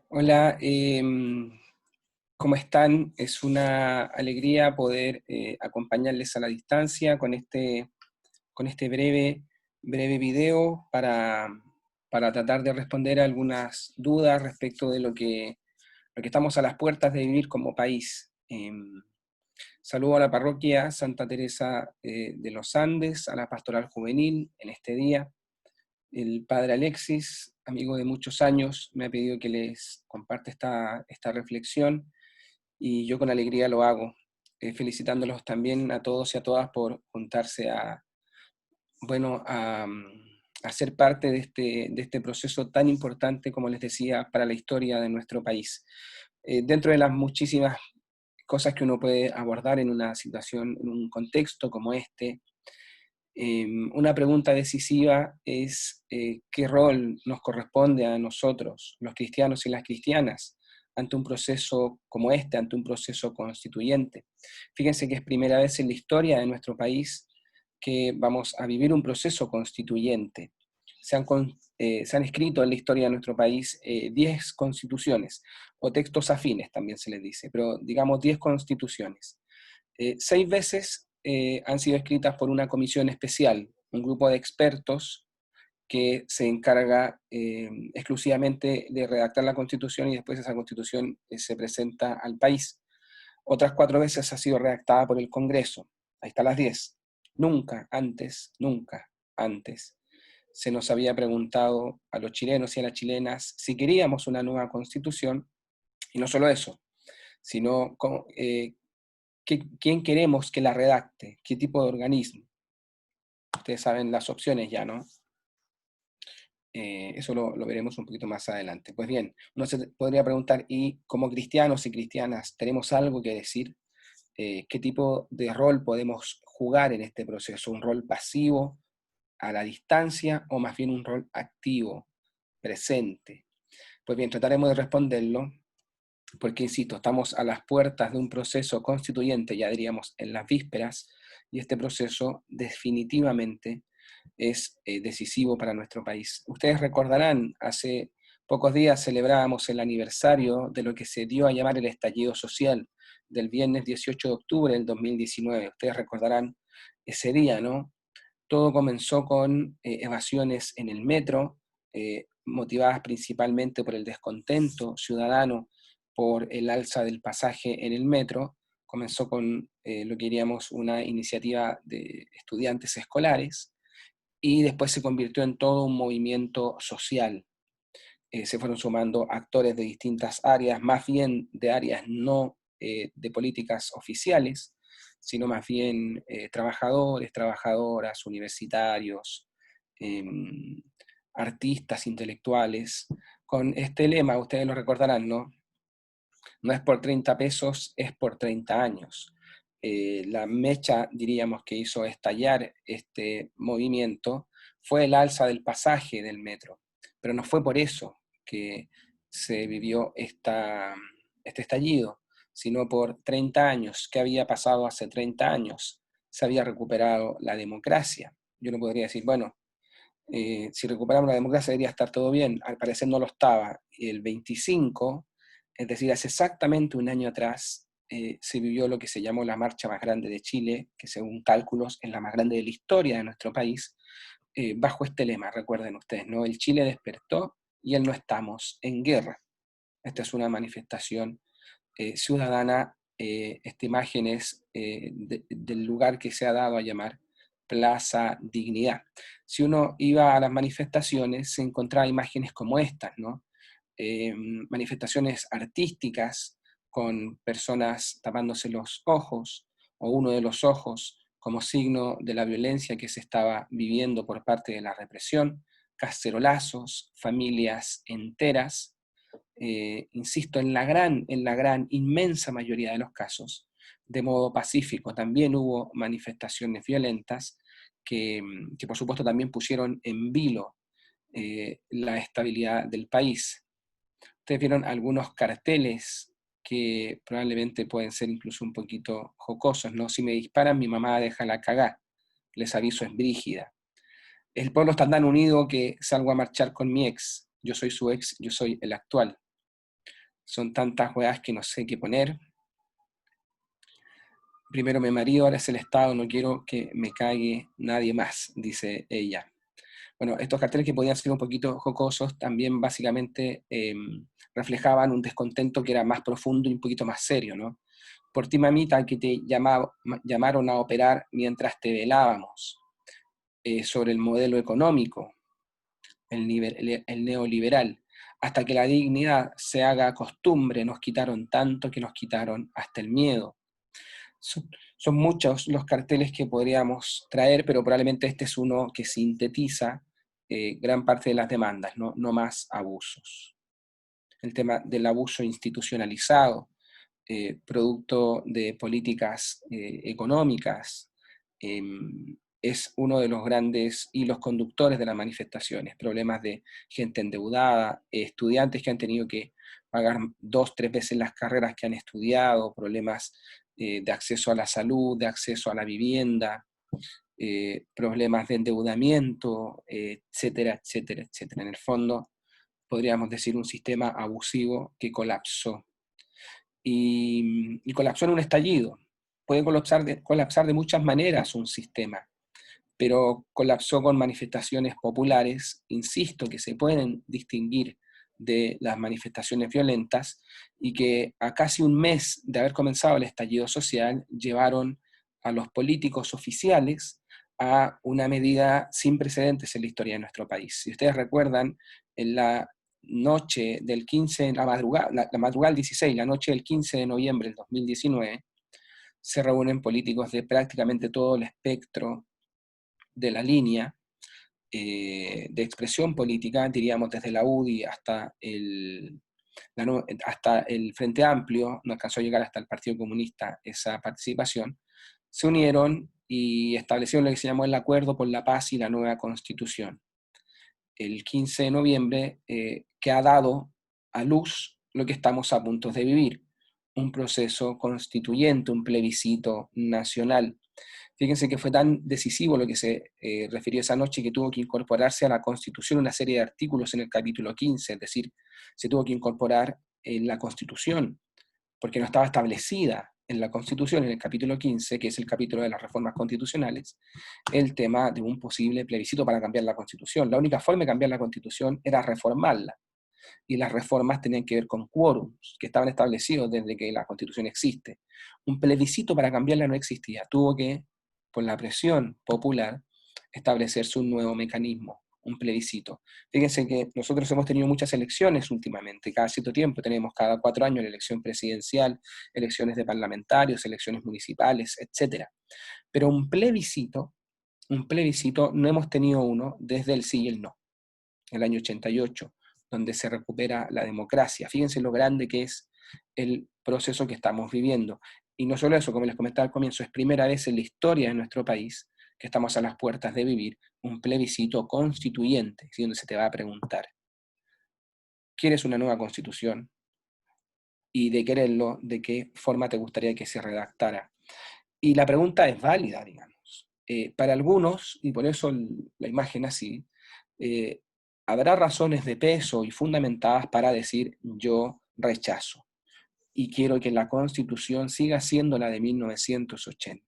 Hola, ¿cómo están? Es una alegría poder acompañarles a la distancia con este breve video para tratar de responder a algunas dudas respecto de lo que estamos a las puertas de vivir como país. Saludo a la parroquia Santa Teresa de los Andes, a la Pastoral Juvenil en este día. El padre Alexis, amigo de muchos años, me ha pedido que les comparte esta reflexión y yo con alegría lo hago, felicitándolos también a todos y a todas por juntarse bueno, a ser parte de este proceso tan importante, como les decía, para la historia de nuestro país. Dentro de las muchísimas cosas que uno puede abordar en una situación, en un contexto como este, una pregunta decisiva es qué rol nos corresponde a nosotros, los cristianos y las cristianas, ante un proceso como este, ante un proceso constituyente. Fíjense que es primera vez en la historia de nuestro país que vamos a vivir un proceso constituyente. Se han escrito en la historia de nuestro país 10 constituciones, o textos afines también se les dice, pero digamos 10 constituciones. 6 veces han sido escritas por una comisión especial, un grupo de expertos que se encarga exclusivamente de redactar la Constitución y después esa Constitución se presenta al país. Otras 4 veces ha sido redactada por el Congreso. Ahí están las 10. Nunca antes se nos había preguntado a los chilenos y a las chilenas si queríamos una nueva Constitución, y no solo eso, sino quién queremos que la redacte, qué tipo de organismo. Ustedes saben las opciones ya, ¿no? Eso lo veremos un poquito más adelante. Pues bien, uno se podría preguntar, ¿y como cristianos y cristianas tenemos algo que decir? ¿Qué tipo de rol podemos jugar en este proceso? ¿Un rol pasivo, a la distancia, o más bien un rol activo, presente? Pues bien, trataremos de responderlo, porque, insisto, estamos a las puertas de un proceso constituyente, ya diríamos en las vísperas, y este proceso definitivamente es decisivo para nuestro país. Ustedes recordarán, hace pocos días celebrábamos el aniversario de lo que se dio a llamar el estallido social del viernes 18 de octubre del 2019. Ustedes recordarán ese día, ¿no? Todo comenzó con evasiones en el metro, motivadas principalmente por el descontento ciudadano por el alza del pasaje en el metro. Comenzó con lo que diríamos una iniciativa de estudiantes escolares, y después se convirtió en todo un movimiento social. Se fueron sumando actores de distintas áreas, más bien de áreas no de políticas oficiales, sino más bien trabajadores, trabajadoras, universitarios, eh, artistas, intelectuales, con este lema, ustedes lo recordarán, ¿no? No es por 30 pesos, es por 30 años. La mecha, diríamos, que hizo estallar este movimiento fue el alza del pasaje del metro, pero no fue por eso que se vivió este estallido, sino por 30 años. ¿Qué había pasado hace 30 años? Se había recuperado la democracia. Yo no podría decir, bueno, si recuperamos la democracia debería estar todo bien. Al parecer no lo estaba. Y el 25, es decir, hace exactamente un año atrás, se vivió lo que se llamó la marcha más grande de Chile, que según cálculos es la más grande de la historia de nuestro país, bajo este lema, recuerden ustedes, ¿no? El Chile despertó y el no estamos en guerra. Esta es una manifestación ciudadana. Esta imagen es del lugar que se ha dado a llamar Plaza Dignidad. Si uno iba a las manifestaciones, se encontraba imágenes como estas, ¿no? Manifestaciones artísticas con personas tapándose los ojos o uno de los ojos como signo de la violencia que se estaba viviendo por parte de la represión, cacerolazos, familias enteras, insisto, en la gran, inmensa mayoría de los casos, de modo pacífico. También hubo manifestaciones violentas que por supuesto también pusieron en vilo la estabilidad del país. Ustedes vieron algunos carteles que probablemente pueden ser incluso un poquito jocosos, ¿no? Si me disparan, mi mamá deja la cagá, les aviso, es brígida. El pueblo está tan unido que salgo a marchar con mi ex, yo soy su ex, yo soy el actual. Son tantas weas que no sé qué poner. Primero mi marido, ahora es el Estado, no quiero que me cague nadie más, dice ella. Bueno, estos carteles que podían ser un poquito jocosos también básicamente reflejaban un descontento que era más profundo y un poquito más serio, ¿no? Por ti, mamita, que te llamaron a operar mientras te velábamos, sobre el modelo económico, el neoliberal. Hasta que la dignidad se haga costumbre, nos quitaron tanto que nos quitaron hasta el miedo. Son, son muchos los carteles que podríamos traer, pero probablemente este es uno que sintetiza gran parte de las demandas, ¿no? No más abusos. El tema del abuso institucionalizado, producto de políticas económicas, eh, es uno de los grandes hilos conductores de las manifestaciones. Problemas de gente endeudada, estudiantes que han tenido que pagar 2, 3 veces las carreras que han estudiado, problemas de acceso a la salud, de acceso a la vivienda, problemas de endeudamiento, etcétera, etcétera, etcétera. En el fondo, podríamos decir un sistema abusivo que colapsó y colapsó en un estallido. Puede colapsar de muchas maneras un sistema, pero colapsó con manifestaciones populares, insisto, que se pueden distinguir de las manifestaciones violentas y que a casi un mes de haber comenzado el estallido social llevaron a los políticos oficiales a una medida sin precedentes en la historia de nuestro país. Si ustedes recuerdan, en la noche del 15, la madrugada del 16, la noche del 15 de noviembre del 2019, se reúnen políticos de prácticamente todo el espectro de la línea de expresión política, diríamos desde la UDI hasta el Frente Amplio, no alcanzó a llegar hasta el Partido Comunista esa participación, se unieron y establecieron lo que se llamó el Acuerdo por la Paz y la Nueva Constitución. El 15 de noviembre, que ha dado a luz lo que estamos a punto de vivir, un proceso constituyente, un plebiscito nacional. Fíjense que fue tan decisivo lo que se refirió esa noche que tuvo que incorporarse a la Constitución una serie de artículos en el capítulo 15, es decir, se tuvo que incorporar en la Constitución, porque no estaba establecida en la Constitución, en el capítulo 15, que es el capítulo de las reformas constitucionales, el tema de un posible plebiscito para cambiar la Constitución. La única forma de cambiar la Constitución era reformarla, y las reformas tenían que ver con quórums que estaban establecidos desde que la Constitución existe. Un plebiscito para cambiarla no existía, tuvo que, por la presión popular, establecerse un nuevo mecanismo, un plebiscito. Fíjense que nosotros hemos tenido muchas elecciones últimamente, cada cierto tiempo tenemos cada 4 años la elección presidencial, elecciones de parlamentarios, elecciones municipales, etc. Pero un plebiscito no hemos tenido uno desde el sí y el no, el año 88, donde se recupera la democracia. Fíjense lo grande que es el proceso que estamos viviendo. Y no solo eso, como les comentaba al comienzo, es primera vez en la historia de nuestro país que estamos a las puertas de vivir un plebiscito constituyente, ¿sí? Donde se te va a preguntar, ¿quieres una nueva constitución? Y de quererlo, ¿de qué forma te gustaría que se redactara? Y la pregunta es válida, digamos. Para algunos, y por eso la imagen así, eh, habrá razones de peso y fundamentadas para decir yo rechazo y quiero que la Constitución siga siendo la de 1980.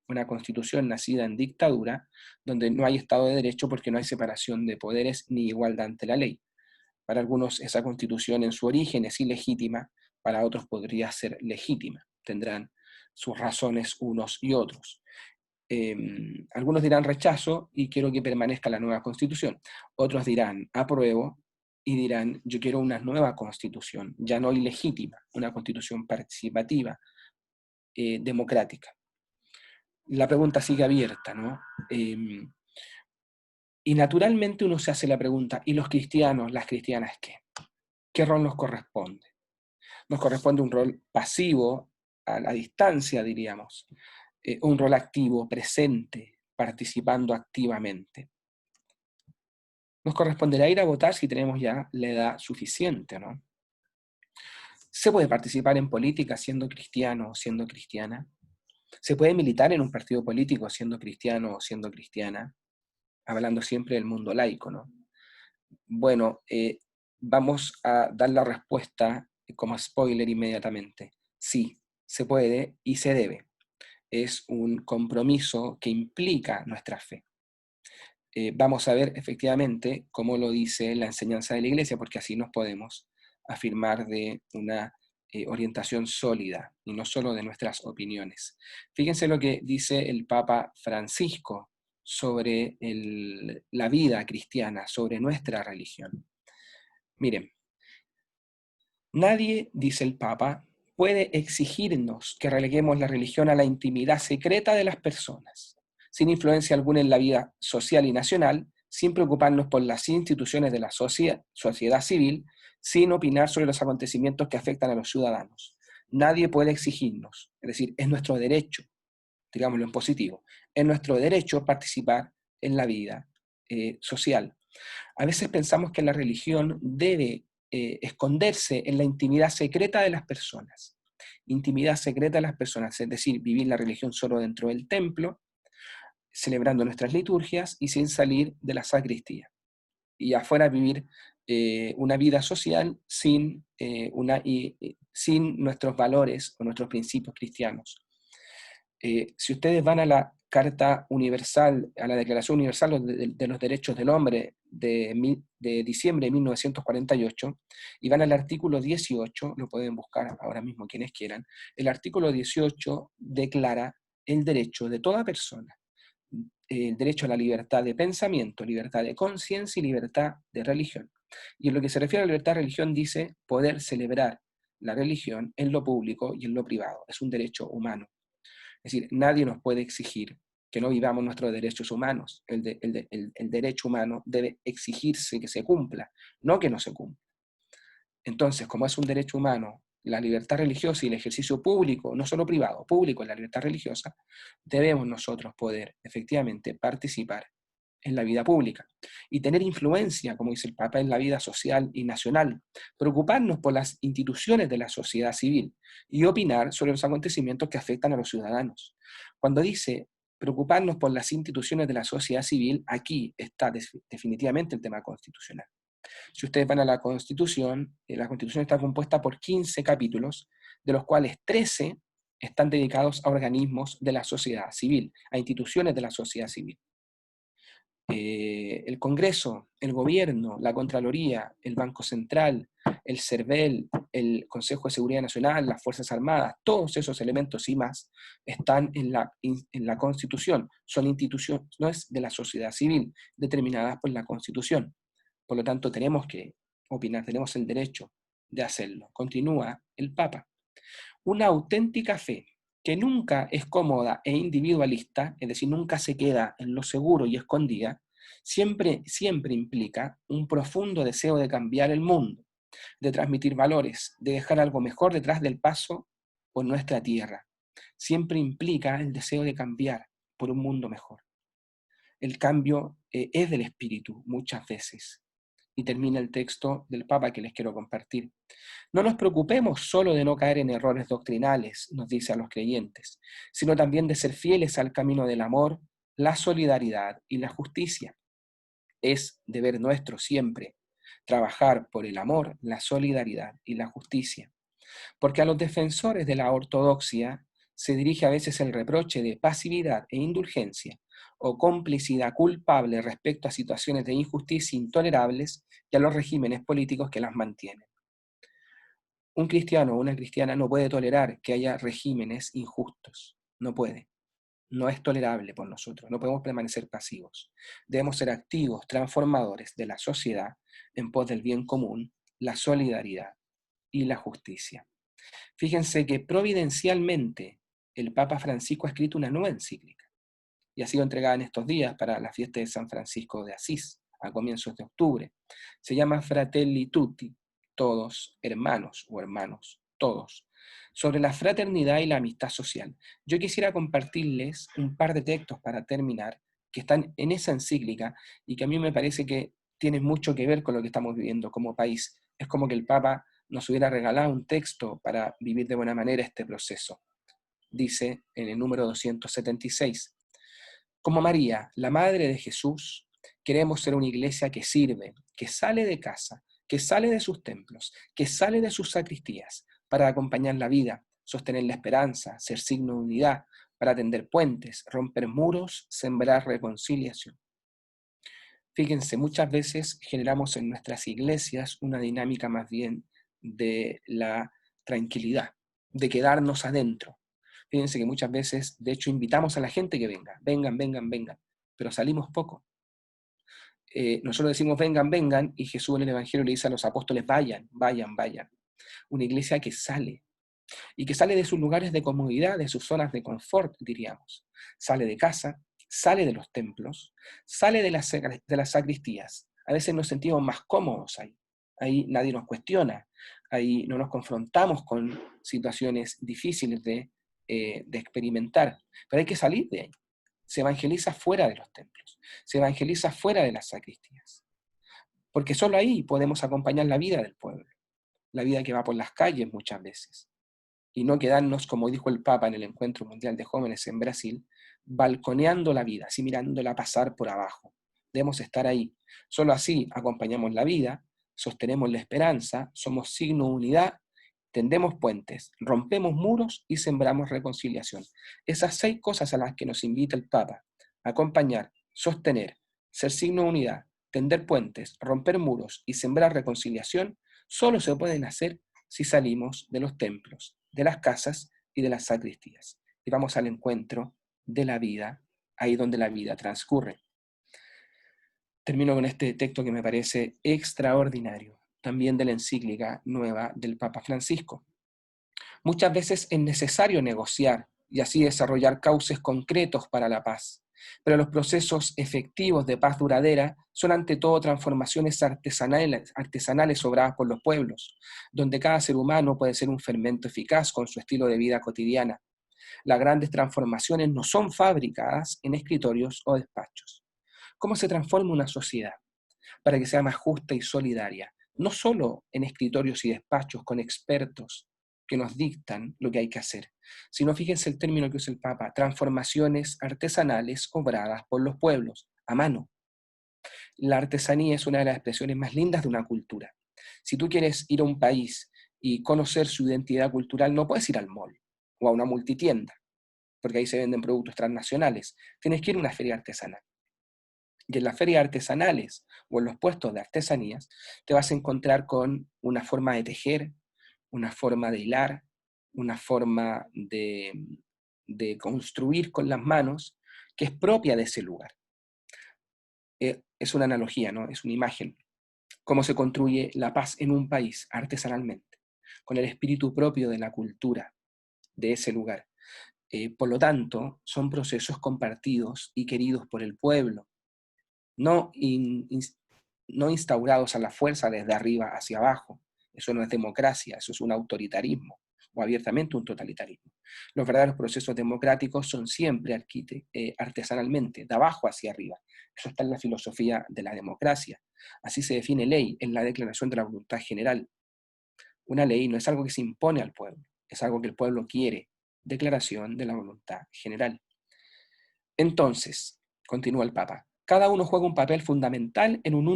Una Constitución nacida en dictadura, donde no hay Estado de Derecho porque no hay separación de poderes ni igualdad ante la ley. Para algunos esa Constitución en su origen es ilegítima, para otros podría ser legítima. Tendrán sus razones unos y otros. Algunos dirán rechazo y quiero que permanezca la nueva constitución. Otros dirán apruebo y dirán yo quiero una nueva constitución, ya no ilegítima, una constitución participativa, democrática. La pregunta sigue abierta, ¿no? Y naturalmente uno se hace la pregunta, ¿y los cristianos, las cristianas qué? ¿Qué rol nos corresponde? Nos corresponde un rol pasivo, a la distancia, diríamos, un rol activo, presente, participando activamente. Nos corresponderá ir a votar si tenemos ya la edad suficiente, ¿no? ¿Se puede participar en política siendo cristiano o siendo cristiana? ¿Se puede militar en un partido político siendo cristiano o siendo cristiana? Hablando siempre del mundo laico, ¿no? Bueno, vamos a dar la respuesta como spoiler inmediatamente. Sí, se puede y se debe. Es un compromiso que implica nuestra fe. Vamos a ver efectivamente cómo lo dice la enseñanza de la Iglesia, porque así nos podemos afirmar de una orientación sólida y no solo de nuestras opiniones. Fíjense lo que dice el Papa Francisco sobre la vida cristiana, sobre nuestra religión. Miren, nadie, dice el Papa, puede exigirnos que releguemos la religión a la intimidad secreta de las personas, sin influencia alguna en la vida social y nacional, sin preocuparnos por las instituciones de la sociedad civil, sin opinar sobre los acontecimientos que afectan a los ciudadanos. Nadie puede exigirnos, es decir, es nuestro derecho, digámoslo en positivo, es nuestro derecho participar en la vida social. A veces pensamos que la religión debe esconderse en la intimidad secreta de las personas. Intimidad secreta de las personas, es decir, vivir la religión solo dentro del templo, celebrando nuestras liturgias y sin salir de la sacristía. Y afuera vivir una vida social sin nuestros valores o nuestros principios cristianos. Si ustedes van a la Carta Universal, a la Declaración Universal de los Derechos del Hombre de diciembre de 1948, y van al artículo 18, lo pueden buscar ahora mismo quienes quieran, el artículo 18 declara el derecho de toda persona, el derecho a la libertad de pensamiento, libertad de conciencia y libertad de religión. Y en lo que se refiere a la libertad de religión dice poder celebrar la religión en lo público y en lo privado. Es un derecho humano. Es decir, nadie nos puede exigir que no vivamos nuestros derechos humanos. El derecho humano debe exigirse que se cumpla, no que no se cumpla. Entonces, como es un derecho humano, la libertad religiosa y el ejercicio público, no solo privado, público en la libertad religiosa, debemos nosotros poder efectivamente participar en la vida pública y tener influencia, como dice el Papa, en la vida social y nacional, preocuparnos por las instituciones de la sociedad civil y opinar sobre los acontecimientos que afectan a los ciudadanos. Cuando dice preocuparnos por las instituciones de la sociedad civil, aquí está definitivamente el tema constitucional. Si ustedes van a la Constitución está compuesta por 15 capítulos, de los cuales 13 están dedicados a organismos de la sociedad civil, a instituciones de la sociedad civil. El Congreso, el Gobierno, la Contraloría, el Banco Central, el CERVEL, el Consejo de Seguridad Nacional, las Fuerzas Armadas, todos esos elementos y más están en la Constitución. Son instituciones de la sociedad civil determinadas por la Constitución. Por lo tanto, tenemos que opinar, tenemos el derecho de hacerlo. Continúa el Papa. Una auténtica fe que nunca es cómoda e individualista, es decir, nunca se queda en lo seguro y escondida, siempre implica un profundo deseo de cambiar el mundo, de transmitir valores, de dejar algo mejor detrás del paso por nuestra tierra. Siempre implica el deseo de cambiar por un mundo mejor. El cambio es del espíritu muchas veces. Y termina el texto del Papa que les quiero compartir. No nos preocupemos solo de no caer en errores doctrinales, nos dice a los creyentes, sino también de ser fieles al camino del amor, la solidaridad y la justicia. Es deber nuestro siempre trabajar por el amor, la solidaridad y la justicia. Porque a los defensores de la ortodoxia se dirige a veces el reproche de pasividad e indulgencia o complicidad culpable respecto a situaciones de injusticia intolerables y a los regímenes políticos que las mantienen. Un cristiano o una cristiana no puede tolerar que haya regímenes injustos. No puede. No es tolerable por nosotros. No podemos permanecer pasivos. Debemos ser activos, transformadores de la sociedad en pos del bien común, la solidaridad y la justicia. Fíjense que providencialmente el Papa Francisco ha escrito una nueva encíclica y ha sido entregada en estos días para la fiesta de San Francisco de Asís, a comienzos de octubre. Se llama Fratelli Tutti, todos hermanos o hermanos, todos, sobre la fraternidad y la amistad social. Yo quisiera compartirles un par de textos para terminar, que están en esa encíclica y que a mí me parece que tienen mucho que ver con lo que estamos viviendo como país. Es como que el Papa nos hubiera regalado un texto para vivir de buena manera este proceso. Dice en el número 276, como María, la Madre de Jesús, queremos ser una iglesia que sirve, que sale de casa que sale de sus templos, que sale de sus sacristías para acompañar la vida, sostener la esperanza, ser signo de unidad, para tender puentes, romper muros, sembrar reconciliación. Fíjense, muchas veces generamos en nuestras iglesias una dinámica más bien de la tranquilidad, de quedarnos adentro. Fíjense que muchas veces, de hecho, invitamos a la gente que venga, vengan, vengan, vengan, pero salimos poco. Nosotros decimos vengan, vengan, y Jesús en el Evangelio le dice a los apóstoles vayan, vayan, vayan. Una iglesia que sale, y que sale de sus lugares de comodidad, de sus zonas de confort, diríamos. Sale de casa, sale de los templos, sale de las sacristías. A veces nos sentimos más cómodos ahí. Ahí nadie nos cuestiona, ahí no nos confrontamos con situaciones difíciles de experimentar, pero hay que salir de ahí. Se evangeliza fuera de los templos, se evangeliza fuera de las sacristías, porque solo ahí podemos acompañar la vida del pueblo, la vida que va por las calles muchas veces, y no quedarnos, como dijo el Papa en el Encuentro Mundial de Jóvenes en Brasil, balconeando la vida, así mirándola pasar por abajo. Debemos estar ahí. Solo así acompañamos la vida, sostenemos la esperanza, somos signo de unidad, tendemos puentes, rompemos muros y sembramos reconciliación. Esas 6 cosas a las que nos invita el Papa: acompañar, sostener, ser signo de unidad, tender puentes, romper muros y sembrar reconciliación, solo se pueden hacer si salimos de los templos, de las casas y de las sacristías, y vamos al encuentro de la vida, ahí donde la vida transcurre. Termino con este texto que me parece extraordinario, también de la encíclica nueva del Papa Francisco. Muchas veces es necesario negociar y así desarrollar cauces concretos para la paz, pero los procesos efectivos de paz duradera son ante todo transformaciones artesanales obradas por los pueblos, donde cada ser humano puede ser un fermento eficaz con su estilo de vida cotidiana. Las grandes transformaciones no son fabricadas en escritorios o despachos. ¿Cómo se transforma una sociedad para que sea más justa y solidaria? No solo en escritorios y despachos con expertos que nos dictan lo que hay que hacer, sino, fíjense el término que usa el Papa, transformaciones artesanales obradas por los pueblos, a mano. La artesanía es una de las expresiones más lindas de una cultura. Si tú quieres ir a un país y conocer su identidad cultural, no puedes ir al mall o a una multitienda, porque ahí se venden productos transnacionales. Tienes que ir a una feria artesanal. Y en las ferias artesanales o en los puestos de artesanías te vas a encontrar con una forma de tejer, una forma de hilar, una forma de construir con las manos que es propia de ese lugar. Es una analogía, ¿no? Es una imagen. Cómo se construye la paz en un país artesanalmente, con el espíritu propio de la cultura de ese lugar. Por lo tanto, son procesos compartidos y queridos por el pueblo, no, no instaurados a la fuerza desde arriba hacia abajo. Eso no es democracia, eso es un autoritarismo o abiertamente un totalitarismo. Los verdaderos procesos democráticos son siempre artesanalmente, de abajo hacia arriba. Eso está en la filosofía de la democracia. Así se define ley en la Declaración de la Voluntad General. Una ley no es algo que se impone al pueblo, es algo que el pueblo quiere. Declaración de la Voluntad General. Entonces, continúa el Papa, cada uno juega un papel fundamental en un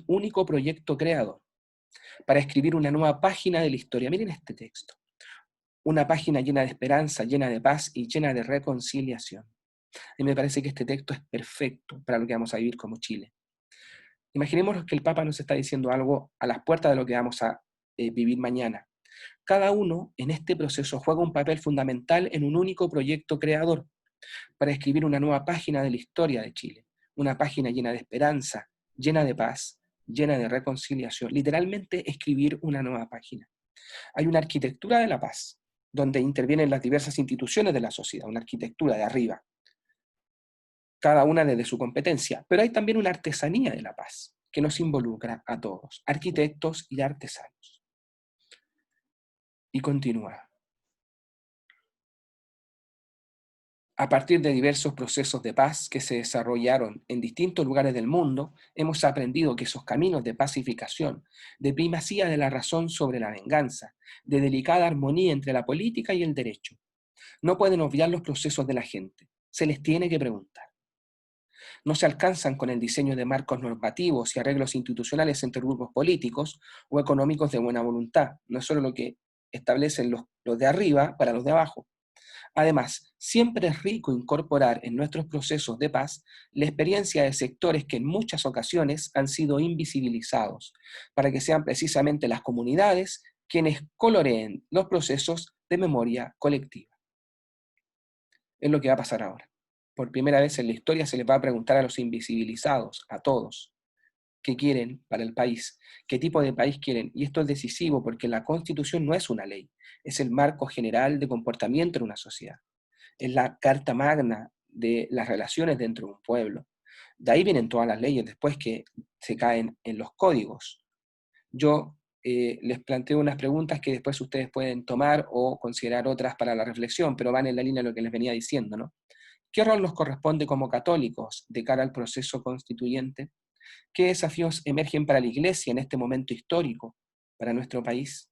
único proyecto creador, para escribir una nueva página de la historia. Miren este texto. Una página llena de esperanza, llena de paz y llena de reconciliación. Y me parece que este texto es perfecto para lo que vamos a vivir como Chile. Imaginemos que el Papa nos está diciendo algo a las puertas de lo que vamos a vivir mañana. Cada uno en este proceso juega un papel fundamental en un único proyecto creador, para escribir una nueva página de la historia de Chile, una página llena de esperanza, llena de paz, llena de reconciliación, literalmente escribir una nueva página. Hay una arquitectura de la paz, donde intervienen las diversas instituciones de la sociedad, una arquitectura de arriba, cada una desde su competencia, pero hay también una artesanía de la paz, que nos involucra a todos, arquitectos y artesanos. Y continúa. A partir de diversos procesos de paz que se desarrollaron en distintos lugares del mundo, hemos aprendido que esos caminos de pacificación, de primacía de la razón sobre la venganza, de delicada armonía entre la política y el derecho, no pueden obviar los procesos de la gente. Se les tiene que preguntar. No se alcanzan con el diseño de marcos normativos y arreglos institucionales entre grupos políticos o económicos de buena voluntad. No es solo lo que establecen los de arriba para los de abajo. Además, siempre es rico incorporar en nuestros procesos de paz la experiencia de sectores que en muchas ocasiones han sido invisibilizados, para que sean precisamente las comunidades quienes coloreen los procesos de memoria colectiva. Es lo que va a pasar ahora. Por primera vez en la historia se les va a preguntar a los invisibilizados, a todos, qué quieren para el país, qué tipo de país quieren. Y esto es decisivo porque la Constitución no es una ley, es el marco general de comportamiento en una sociedad. Es la carta magna de las relaciones dentro de un pueblo. De ahí vienen todas las leyes después que se caen en los códigos. Yo les planteo unas preguntas que después ustedes pueden tomar o considerar otras para la reflexión, pero van en la línea de lo que les venía diciendo, ¿no? ¿Qué rol nos corresponde como católicos de cara al proceso constituyente? ¿Qué desafíos emergen para la Iglesia en este momento histórico para nuestro país?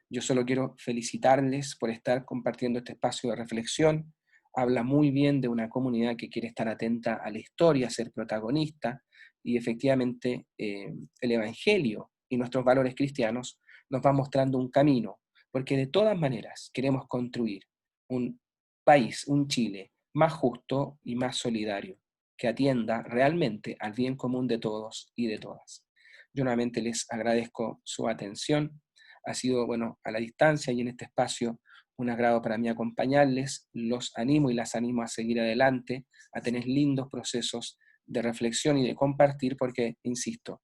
Yo solo quiero felicitarles por estar compartiendo este espacio de reflexión. Habla muy bien de una comunidad que quiere estar atenta a la historia, ser protagonista, y efectivamente el Evangelio y nuestros valores cristianos nos van mostrando un camino, porque de todas maneras queremos construir un país, un Chile más justo y más solidario, que atienda realmente al bien común de todos y de todas. Yo nuevamente les agradezco su atención. Ha sido, bueno, a la distancia y en este espacio un agrado para mí acompañarles. Los animo y las animo a seguir adelante, a tener lindos procesos de reflexión y de compartir, porque, insisto,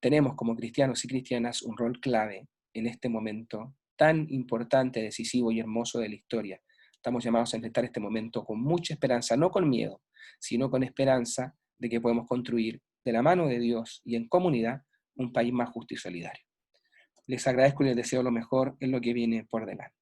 tenemos como cristianos y cristianas un rol clave en este momento tan importante, decisivo y hermoso de la historia. Estamos llamados a enfrentar este momento con mucha esperanza, no con miedo, sino con esperanza de que podemos construir de la mano de Dios y en comunidad un país más justo y solidario. Les agradezco y les deseo lo mejor en lo que viene por delante.